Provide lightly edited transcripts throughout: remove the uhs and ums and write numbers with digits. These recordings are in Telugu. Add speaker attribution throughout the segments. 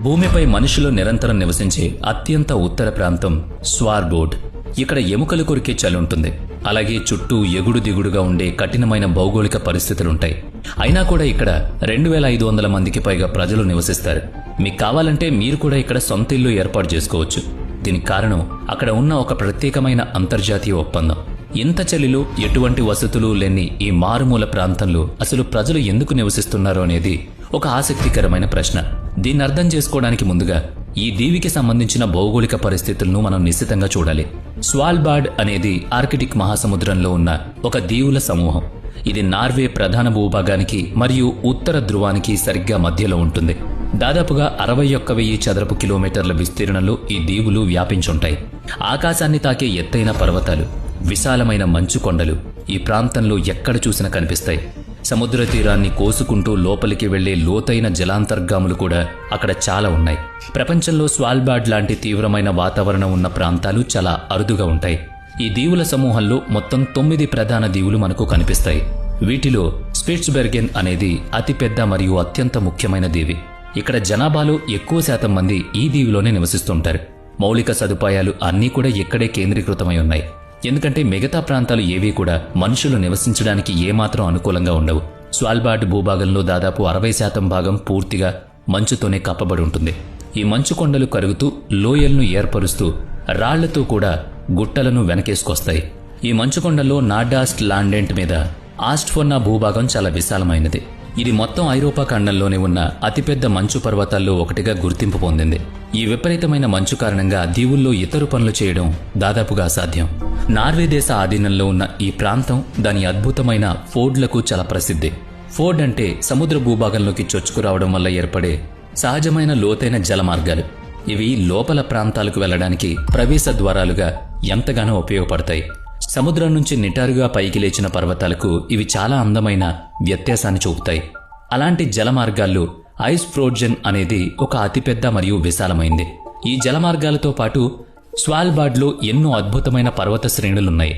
Speaker 1: భూమిపై మనుషులు నిరంతరం నివసించే అత్యంత ఉత్తర ప్రాంతం స్వాల్బార్డ్. ఇక్కడ ఎముకలు కొరికే చలి ఉంటుంది. అలాగే చుట్టూ ఎగుడు దిగుడుగా ఉండే కఠినమైన భౌగోళిక పరిస్థితులుంటాయి. అయినా కూడా ఇక్కడ 2500 మందికి పైగా ప్రజలు నివసిస్తారు. మీకు కావాలంటే మీరు కూడా ఇక్కడ సొంత ఇల్లు ఏర్పాటు చేసుకోవచ్చు. దీనికి కారణం అక్కడ ఉన్న ఒక ప్రత్యేకమైన అంతర్జాతీయ ఒప్పందం. ఇంత చలిలో ఎటువంటి వసతులు లేని ఈ మారుమూల ప్రాంతంలో అసలు ప్రజలు ఎందుకు నివసిస్తున్నారో అనేది ఒక ఆసక్తికరమైన ప్రశ్న. దీన్ని అర్థం చేసుకోవడానికి ముందుగా ఈ దీవికి సంబంధించిన భౌగోళిక పరిస్థితులను మనం నిశ్చితంగా చూడాలి. స్వాల్బార్డ్ అనేది ఆర్కిటిక్ మహాసముద్రంలో ఉన్న ఒక దీవుల సమూహం. ఇది నార్వే ప్రధాన భూభాగానికి మరియు ఉత్తర ధ్రువానికి సరిగ్గా మధ్యలో ఉంటుంది. దాదాపుగా 61,000 చదరపు కిలోమీటర్ల విస్తీర్ణంలో ఈ దీవులు వ్యాపించుంటాయి. ఆకాశాన్ని తాకే ఎత్తైన పర్వతాలు, విశాలమైన మంచు కొండలు ఈ ప్రాంతంలో ఎక్కడ చూసినా కనిపిస్తాయి. సముద్ర తీరాన్ని కోసుకుంటూ లోపలికి వెళ్లే లోతైన జలాంతర్గాములు కూడా అక్కడ చాలా ఉన్నాయి. ప్రపంచంలో స్వాల్బార్డ్ లాంటి తీవ్రమైన వాతావరణం ఉన్న ప్రాంతాలు చాలా అరుదుగా ఉంటాయి. ఈ దీవుల సమూహంలో మొత్తం 9 ప్రధాన దీవులు మనకు కనిపిస్తాయి. వీటిలో స్పిట్స్బెర్గెన్ అనేది అతిపెద్ద మరియు అత్యంత ముఖ్యమైన దీవి. ఇక్కడ జనాభాలో ఎక్కువ శాతం మంది ఈ దీవిలోనే నివసిస్తుంటారు. మౌలిక సదుపాయాలు అన్నీ కూడా ఇక్కడే కేంద్రీకృతమై ఉన్నాయి. ఎందుకంటే మిగతా ప్రాంతాలు ఏవీ కూడా మనుషులు నివసించడానికి ఏమాత్రం అనుకూలంగా ఉండవు. స్వాల్బార్డ్ భూభాగంలో దాదాపు 60% భాగం పూర్తిగా మంచుతోనే కప్పబడి ఉంటుంది. ఈ మంచు కొండలు కరుగుతూ లోయలను ఏర్పరుస్తూ రాళ్లతో కూడా గుట్టలను వెనకేసుకొస్తాయి. ఈ మంచుకొండల్లో నార్డాస్ట్ లాండెంట్ మీద ఆస్ట్ఫోర్నా భూభాగం చాలా విశాలమైనది. ఇది మొత్తం ఐరోపా ఖండంలోనే ఉన్న అతిపెద్ద మంచు పర్వతాల్లో ఒకటిగా గుర్తింపు పొందింది. ఈ విపరీతమైన మంచు కారణంగా దీవుల్లో ఇతర పనులు చేయడం దాదాపుగా అసాధ్యం. నార్వే దేశ ఆధీనంలో ఉన్న ఈ ప్రాంతం దాని అద్భుతమైన ఫోర్డ్లకు చాలా ప్రసిద్ధి. ఫోర్డ్ అంటే సముద్ర భూభాగంలోకి చొచ్చుకురావడం వల్ల ఏర్పడే సహజమైన లోతైన జల మార్గాలు. ఇవి లోపల ప్రాంతాలకు వెళ్లడానికి ప్రవేశ ద్వారాలుగా ఎంతగానో ఉపయోగపడతాయి. సముద్రం నుంచి నిటారుగా పైకి లేచిన పర్వతాలకు ఇవి చాలా అందమైన వ్యత్యాసాన్ని చూపుతాయి. అలాంటి జల మార్గాల్లో ఐస్ ఫ్రోడ్జన్ అనేది ఒక అతిపెద్ద మరియు విశాలమైంది. ఈ జల మార్గాలతో పాటు స్వాల్బార్డ్లో ఎన్నో అద్భుతమైన పర్వత శ్రేణులున్నాయి.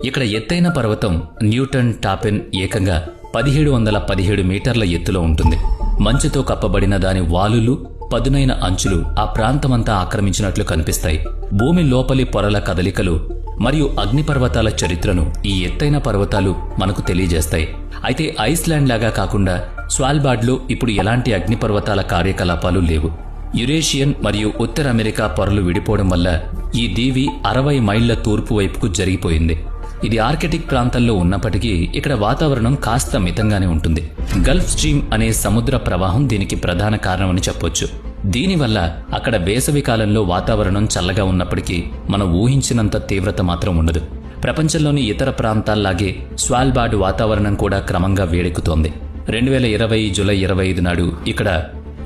Speaker 1: ఇక్కడ ఎత్తైన పర్వతం న్యూటన్ టాపెన్ ఏకంగా 1717 మీటర్ల ఎత్తులో ఉంటుంది. మంచుతో కప్పబడిన దాని వాలులు, పదునైన అంచులు ఆ ప్రాంతమంతా ఆక్రమించినట్లు కనిపిస్తాయి. భూమి లోపలి పొరల కదలికలు మరియు అగ్నిపర్వతాల చరిత్రను ఈ ఎత్తైన పర్వతాలు మనకు తెలియజేస్తాయి. అయితే ఐస్లాండ్ లాగా కాకుండా స్వాల్బార్డ్లో ఇప్పుడు ఎలాంటి అగ్నిపర్వతాల కార్యకలాపాలు లేవు. యురేషియన్ మరియు ఉత్తర అమెరికా పొరలు విడిపోవడం వల్ల ఈ దీవి 60 మైళ్ల తూర్పు వైపుకు జరిగిపోయింది. ఇది ఆర్కిటిక్ ప్రాంతంలో ఉన్నప్పటికీ ఇక్కడ వాతావరణం కాస్త మితంగానే ఉంటుంది. గల్ఫ్ స్ట్రీమ్ అనే సముద్ర ప్రవాహం దీనికి ప్రధాన కారణమని చెప్పొచ్చు. దీనివల్ల అక్కడ వేసవి కాలంలో వాతావరణం చల్లగా ఉన్నప్పటికీ మనం ఊహించినంత తీవ్రత మాత్రం ఉండదు. ప్రపంచంలోని ఇతర ప్రాంతాల్లాగే స్వాల్బార్డ్ వాతావరణం కూడా క్రమంగా వేడెక్కుతోంది. 2020 జూలై 25 నాడు ఇక్కడ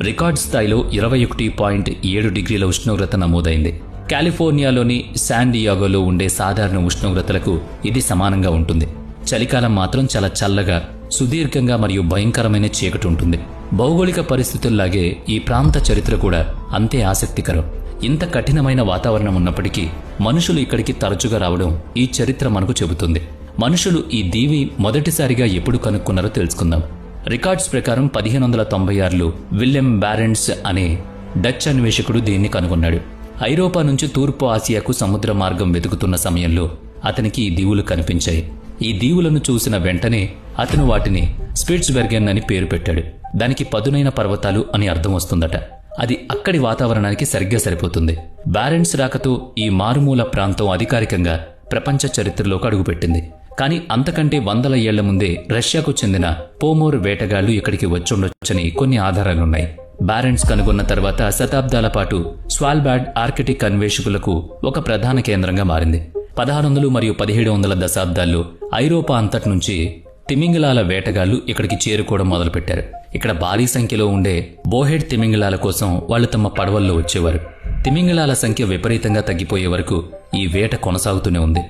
Speaker 1: రికార్డ్ స్థాయిలో 21.7 డిగ్రీల ఉష్ణోగ్రత నమోదైంది. కాలిఫోర్నియాలోని శాన్ డియాగోలో ఉండే సాధారణ ఉష్ణోగ్రతలకు ఇది సమానంగా ఉంటుంది. చలికాలం మాత్రం చాలా చల్లగా, సుదీర్ఘంగా మరియు భయంకరమైన చీకటి ఉంటుంది. భౌగోళిక పరిస్థితుల్లాగే ఈ ప్రాంత చరిత్ర కూడా అంతే ఆసక్తికరం. ఇంత కఠినమైన వాతావరణం ఉన్నప్పటికీ మనుషులు ఇక్కడికి తరచుగా రావడం ఈ చరిత్ర మనకు చెబుతుంది. మనుషులు ఈ దీవి మొదటిసారిగా ఎప్పుడు కనుక్కున్నారో తెలుసుకుందాం. రికార్డ్స్ ప్రకారం 1596లో విలియం బ్యారెంట్స్ అనే డచ్ అన్వేషకుడు దీన్ని కనుగొన్నాడు. ఐరోపా నుంచి తూర్పు ఆసియాకు సముద్ర మార్గం వెతుకుతున్న సమయంలో అతనికి ఈ దీవులు కనిపించాయి. ఈ దీవులను చూసిన వెంటనే అతను వాటిని స్పిట్స్బెర్గెన్ అని పేరు పెట్టాడు. దానికి పదునైన పర్వతాలు అని అర్థం వస్తుందట. అది అక్కడి వాతావరణానికి సరిగ్గా సరిపోతుంది. బ్యారెంట్స్ రాకతో ఈ మారుమూల ప్రాంతం అధికారికంగా ప్రపంచ చరిత్రలోకి అడుగుపెట్టింది. కానీ అంతకంటే వందల ఏళ్ల ముందే రష్యాకు చెందిన పోమోర్ వేటగాళ్లు ఇక్కడికి వచ్చుండొచ్చని కొన్ని ఆధారాలున్నాయి. బ్యారెంట్స్ కనుగొన్న తర్వాత శతాబ్దాల పాటు స్వాల్బార్డ్ ఆర్కిటిక్ అన్వేషకులకు ఒక ప్రధాన కేంద్రంగా మారింది. 1600 మరియు 1700 దశాబ్దాల్లో ఐరోపా అంతటి నుంచి తిమింగలాల వేటగాళ్లు ఇక్కడికి చేరుకోవడం మొదలుపెట్టారు. ఇక్కడ భారీ సంఖ్యలో ఉండే బోహెడ్ తిమింగలాల కోసం వాళ్ళు తమ పడవల్లో వచ్చేవారు. తిమింగలాల సంఖ్య విపరీతంగా తగ్గిపోయే వరకు ఈ వేట కొనసాగుతూనే ఉంది.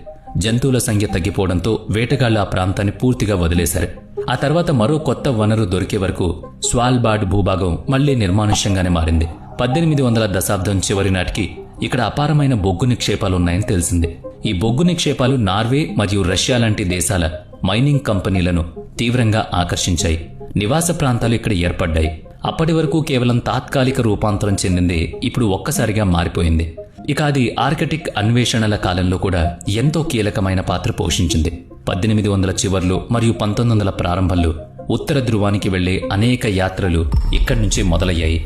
Speaker 1: జంతువుల సంఖ్య తగ్గిపోవడంతో వేటగాళ్లు ఆ ప్రాంతాన్ని పూర్తిగా వదిలేశారు. ఆ తర్వాత మరో కొత్త వనరు దొరికే వరకు స్వాల్బార్డ్ భూభాగం మళ్లీ నిర్మానుష్యంగానే మారింది. 1800 దశాబ్దం చివరి నాటికి ఇక్కడ అపారమైన బొగ్గు నిక్షేపాలున్నాయని తెలిసింది. ఈ బొగ్గు నిక్షేపాలు నార్వే మరియు రష్యా లాంటి దేశాల మైనింగ్ కంపెనీలను తీవ్రంగా ఆకర్షించాయి. నివాస ప్రాంతాలు ఇక్కడ ఏర్పడ్డాయి. అప్పటి వరకు కేవలం తాత్కాలిక రూపాంతరం చెందింది ఇప్పుడు ఒక్కసారిగా మారిపోయింది. ఇక అది ఆర్కిటిక్ అన్వేషణల కాలంలో కూడా ఎంతో కీలకమైన పాత్ర పోషించింది. 1800 చివర్లో మరియు 1900 ప్రారంభంలో ఉత్తర ధ్రువానికి వెళ్లే అనేక యాత్రలు ఇక్కడి నుంచి మొదలయ్యాయి.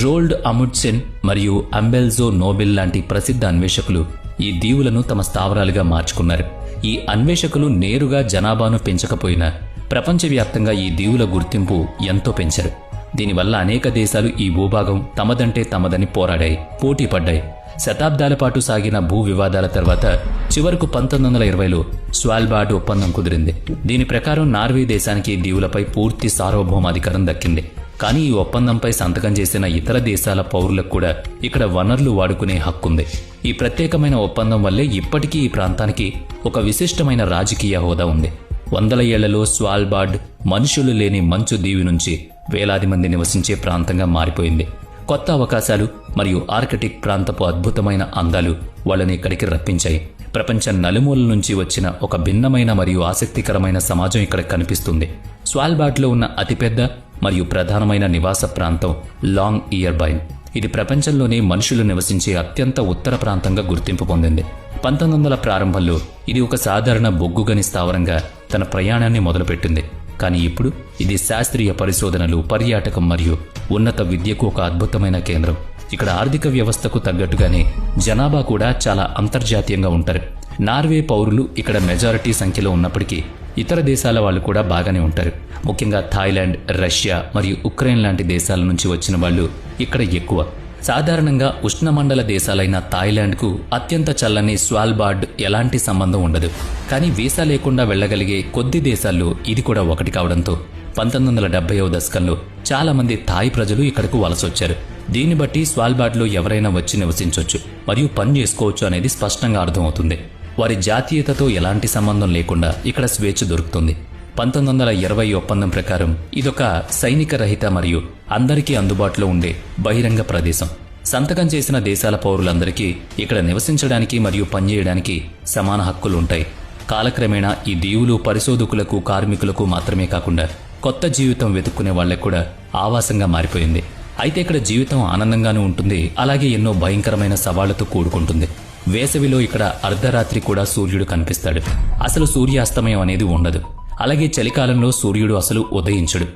Speaker 1: రోల్డ్ అముండ్సెన్ మరియు అంబెల్జో నోబెల్ లాంటి ప్రసిద్ధ అన్వేషకులు ఈ దీవులను తమ స్థావరాలుగా మార్చుకున్నారు. ఈ అన్వేషకులు నేరుగా జనాభాను పెంచకపోయినా ప్రపంచవ్యాప్తంగా ఈ దీవుల గుర్తింపు ఎంతో పెంచారు. దీనివల్ల అనేక దేశాలు ఈ భూభాగం తమదంటే తమదని పోరాడాయి, పోటీ పడ్డాయి. శతాబ్దాల పాటు సాగిన భూ వివాదాల తర్వాత చివరకు 1920లో స్వాల్బార్డ్ ఒప్పందం కుదిరింది. దీని ప్రకారం నార్వే దేశానికి దీవులపై పూర్తి సార్వభౌమాధికారం దక్కింది. కానీ ఈ ఒప్పందంపై సంతకం చేసిన ఇతర దేశాల పౌరులకు కూడా ఇక్కడ వనరులు వాడుకునే హక్కుంది. ఈ ప్రత్యేకమైన ఒప్పందం వల్లే ఇప్పటికీ ఈ ప్రాంతానికి ఒక విశిష్టమైన రాజకీయ హోదా ఉంది. వందల ఏళ్లలో స్వాల్బార్డ్ మనుషులు లేని మంచు దీవి నుంచి వేలాది మంది నివసించే ప్రాంతంగా మారిపోయింది. కొత్త అవకాశాలు మరియు ఆర్కిటిక్ ప్రాంతపు అద్భుతమైన అందాలు వాళ్ళని ఇక్కడికి రప్పించాయి. ప్రపంచం నలుమూలల నుంచి వచ్చిన ఒక భిన్నమైన మరియు ఆసక్తికరమైన సమాజం ఇక్కడ కనిపిస్తుంది. స్వాల్బార్డ్లో ఉన్న అతిపెద్ద మరియు ప్రధానమైన నివాస ప్రాంతం లాంగ్ ఇయర్ బైన్. ఇది ప్రపంచంలోనే మనుషులు నివసించే అత్యంత ఉత్తర ప్రాంతంగా గుర్తింపు పొందింది. 1900 ప్రారంభంలో ఇది ఒక సాధారణ బొగ్గుగని స్థావరంగా తన ప్రయాణాన్ని మొదలుపెట్టింది. కానీ ఇప్పుడు ఇది శాస్త్రీయ పరిశోధనలు, పర్యాటకం మరియు ఉన్నత విద్యకు ఒక అద్భుతమైన కేంద్రం. ఇక్కడ ఆర్థిక వ్యవస్థకు తగ్గట్టుగానే జనాభా కూడా చాలా అంతర్జాతీయంగా ఉంటారు. నార్వే పౌరులు ఇక్కడ మెజారిటీ సంఖ్యలో ఉన్నప్పటికీ ఇతర దేశాల వాళ్ళు కూడా బాగానే ఉంటారు. ముఖ్యంగా థాయిలాండ్, రష్యా మరియు ఉక్రెయిన్ లాంటి దేశాల నుంచి వచ్చిన వాళ్ళు ఇక్కడ ఎక్కువ. సాధారణంగా ఉష్ణమండల దేశాలైన థాయిలాండ్కు అత్యంత చల్లని స్వాల్బార్డ్ ఎలాంటి సంబంధం ఉండదు. కానీ వీసా లేకుండా వెళ్లగలిగే కొద్ది దేశాల్లో ఇది కూడా ఒకటి కావడంతో 1970వ దశకంలో చాలా మంది థాయ్ ప్రజలు ఇక్కడకు వలసొచ్చారు. దీన్ని బట్టి స్వాల్బార్డ్లో ఎవరైనా వచ్చి నివసించవచ్చు మరియు పని చేసుకోవచ్చు అనేది స్పష్టంగా అర్థమవుతుంది. వారి జాతీయతతో ఎలాంటి సంబంధం లేకుండా ఇక్కడ స్వేచ్ఛ దొరుకుతుంది. 1920 ఒప్పందం ప్రకారం ఇదొక సైనిక రహిత మరియు అందరికీ అందుబాటులో ఉండే బహిరంగ ప్రదేశం. సంతకం చేసిన దేశాల పౌరులందరికీ ఇక్కడ నివసించడానికి మరియు పనిచేయడానికి సమాన హక్కులుంటాయి. కాలక్రమేణా ఈ దీవులు పరిశోధకులకు, కార్మికులకు మాత్రమే కాకుండా కొత్త జీవితం వెతుక్కునే వాళ్లకు కూడా ఆవాసంగా మారిపోయింది. అయితే ఇక్కడ జీవితం ఆనందంగానూ ఉంటుంది, అలాగే ఎన్నో భయంకరమైన సవాళ్లతో కూడుకుంటుంది. వేసవిలో ఇక్కడ అర్ధరాత్రి కూడా సూర్యుడు కనిపిస్తాడు. అసలు సూర్యాస్తమయం అనేది ఉండదు. అలాగే చలికాలంలో సూర్యుడు అసలు ఉదయించడు.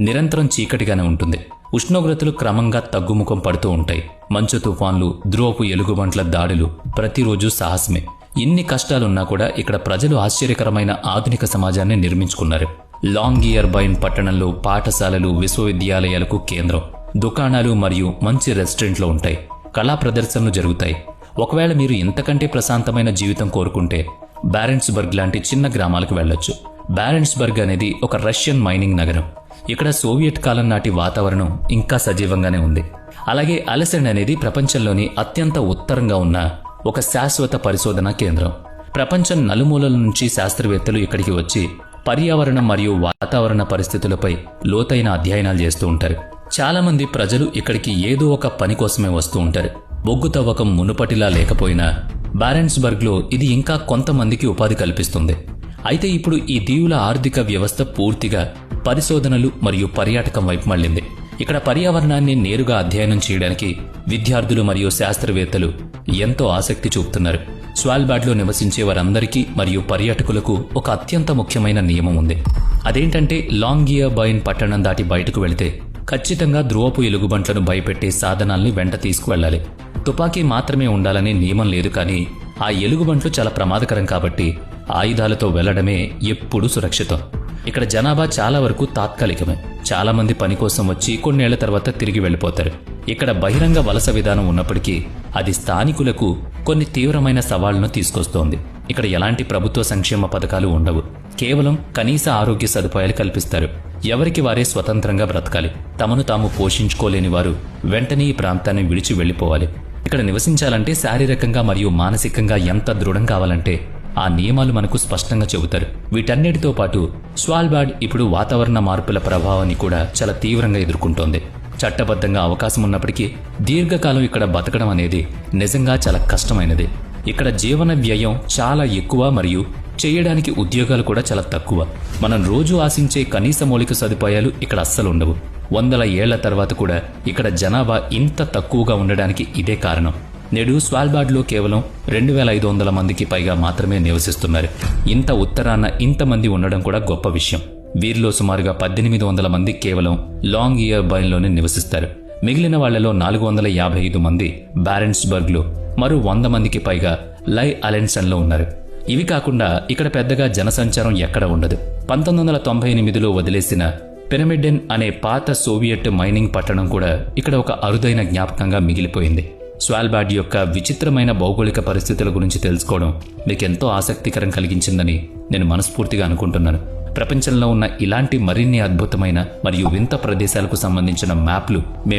Speaker 1: నిరంతరం చీకటిగానే ఉంటుంది. ఉష్ణోగ్రతలు క్రమంగా తగ్గుముఖం పడుతూ ఉంటాయి. మంచు తుఫాన్లు, ధ్రువపు ఎలుగుబంట్ల దాడులు ప్రతిరోజు సాహసమే. ఇన్ని కష్టాలున్నా కూడా ఇక్కడ ప్రజలు ఆశ్చర్యకరమైన ఆధునిక సమాజాన్ని నిర్మించుకున్నారు. లాంగ్ ఇయర్ బైన్ పట్టణంలో పాఠశాలలు, విశ్వవిద్యాలయాలకు కేంద్రం, దుకాణాలు మరియు మంచి రెస్టారెంట్లు ఉంటాయి. కళా ప్రదర్శనలు జరుగుతాయి. ఒకవేళ మీరు ఇంతకంటే ప్రశాంతమైన జీవితం కోరుకుంటే బ్యారెంట్స్బర్గ్ లాంటి చిన్న గ్రామాలకు వెళ్లొచ్చు. బ్యారెంట్స్బర్గ్ అనేది ఒక రష్యన్ మైనింగ్ నగరం. ఇక్కడ సోవియట్ కాలం నాటి వాతావరణం ఇంకా సజీవంగానే ఉంది. అలాగే అలెసెండ్ అనేది ప్రపంచంలోని అత్యంత ఉత్తరంగా ఉన్న ఒక శాశ్వత పరిశోధనా కేంద్రం. ప్రపంచం నలుమూలల నుంచి శాస్త్రవేత్తలు ఇక్కడికి వచ్చి పర్యావరణం మరియు వాతావరణ పరిస్థితులపై లోతైన అధ్యయనాలు చేస్తూ ఉంటారు. చాలా మంది ప్రజలు ఇక్కడికి ఏదో ఒక పని కోసమే వస్తూ ఉంటారు. బొగ్గు తవ్వకం మునుపటిలా లేకపోయినా బ్యారెంట్స్బర్గ్లో ఇది ఇంకా కొంతమందికి ఉపాధి కల్పిస్తుంది. అయితే ఇప్పుడు ఈ దీవుల ఆర్థిక వ్యవస్థ పూర్తిగా పరిశోధనలు మరియు పర్యాటకం వైపు మళ్లింది. ఇక్కడ పర్యావరణాన్ని నేరుగా అధ్యయనం చేయడానికి విద్యార్థులు మరియు శాస్త్రవేత్తలు ఎంతో ఆసక్తి చూపుతున్నారు. స్వాల్బార్డ్లో నివసించే వారందరికీ మరియు పర్యాటకులకు ఒక అత్యంత ముఖ్యమైన నియమం ఉంది. అదేంటంటే లాంగ్ ఇయర్ బైన్ పట్టణం దాటి బయటకు వెళితే ఖచ్చితంగా ధ్రువపు ఎలుగుబంట్లను భయపెట్టే సాధనాల్ని వెంట తీసుకువెళ్లాలి. తుపాకీ మాత్రమే ఉండాలనే నియమం లేదు, కానీ ఆ ఎలుగుబంట్లు చాలా ప్రమాదకరం కాబట్టి ఆయుధాలతో వెళ్లడమే ఎప్పుడూ సురక్షితం. ఇక్కడ జనాభా చాలా వరకు తాత్కాలికమే. చాలా మంది పని కోసం వచ్చి కొన్నేళ్ల తర్వాత తిరిగి వెళ్లిపోతారు. ఇక్కడ బహిరంగ వలస విధానం ఉన్నప్పటికీ అది స్థానికులకు కొన్ని తీవ్రమైన సవాళ్లను తీసుకొస్తోంది. ఇక్కడ ఎలాంటి ప్రభుత్వ సంక్షేమ పథకాలు ఉండవు. కేవలం కనీస ఆరోగ్య సదుపాయాలు కల్పిస్తారు. ఎవరికి వారే స్వతంత్రంగా బ్రతకాలి. తమను తాము పోషించుకోలేని వారు వెంటనే ఈ ప్రాంతాన్ని విడిచి వెళ్లిపోవాలి. ఇక్కడ నివసించాలంటే శారీరకంగా మరియు మానసికంగా ఎంత దృఢం కావాలంటే ఆ నియమాలు మనకు స్పష్టంగా చెబుతారు. వీటన్నిటితో పాటు స్వాల్బార్డ్ ఇప్పుడు వాతావరణ మార్పుల ప్రభావాన్ని కూడా చాలా తీవ్రంగా ఎదుర్కొంటోంది. చట్టబద్ధంగా అవకాశం ఉన్నప్పటికీ దీర్ఘకాలం ఇక్కడ బతకడం అనేది నిజంగా చాలా కష్టమైనది. ఇక్కడ జీవన వ్యయం చాలా ఎక్కువ మరియు చేయడానికి ఉద్యోగాలు కూడా చాలా తక్కువ. మనం రోజు ఆశించే కనీస మౌలిక సదుపాయాలు ఇక్కడ అస్సలు ఉండవు. వందల ఏళ్ల తర్వాత కూడా ఇక్కడ జనాభా ఇంత తక్కువగా ఉండడానికి ఇదే కారణం. నేడు స్వాల్బార్డ్లో కేవలం 2500 మందికి పైగా మాత్రమే నివసిస్తున్నారు. ఇంత ఉత్తరాన ఇంతమంది ఉండడం కూడా గొప్ప విషయం. వీరిలో సుమారుగా 1800 మంది కేవలం లాంగ్ ఇయర్ బైన్లోనే నివసిస్తారు. మిగిలిన వాళ్లలో 455 మంది బ్యారెన్స్బర్గ్లో, మరో 100 మందికి పైగా లై అలెన్సన్లో ఉన్నారు. ఇవి కాకుండా ఇక్కడ పెద్దగా జనసంచారం ఎక్కడ ఉండదు. 1998లో వదిలేసిన పిరమిడెన్ అనే పాత సోవియట్ మైనింగ్ పట్టణం కూడా ఇక్కడ ఒక అరుదైన జ్ఞాపకంగా మిగిలిపోయింది. స్వాల్బార్డ్ యొక్క విచిత్రమైన భౌగోళిక పరిస్థితుల గురించి తెలుసుకోవడం మీకెంతో ఆసక్తికరం కలిగించిందని నేను మనస్ఫూర్తిగా అనుకుంటున్నాను. ప్రపంచంలో ఉన్న ఇలాంటి మరిన్ని అద్భుతమైన మరియు వింత ప్రదేశాలకు సంబంధించిన మ్యాప్లు మేము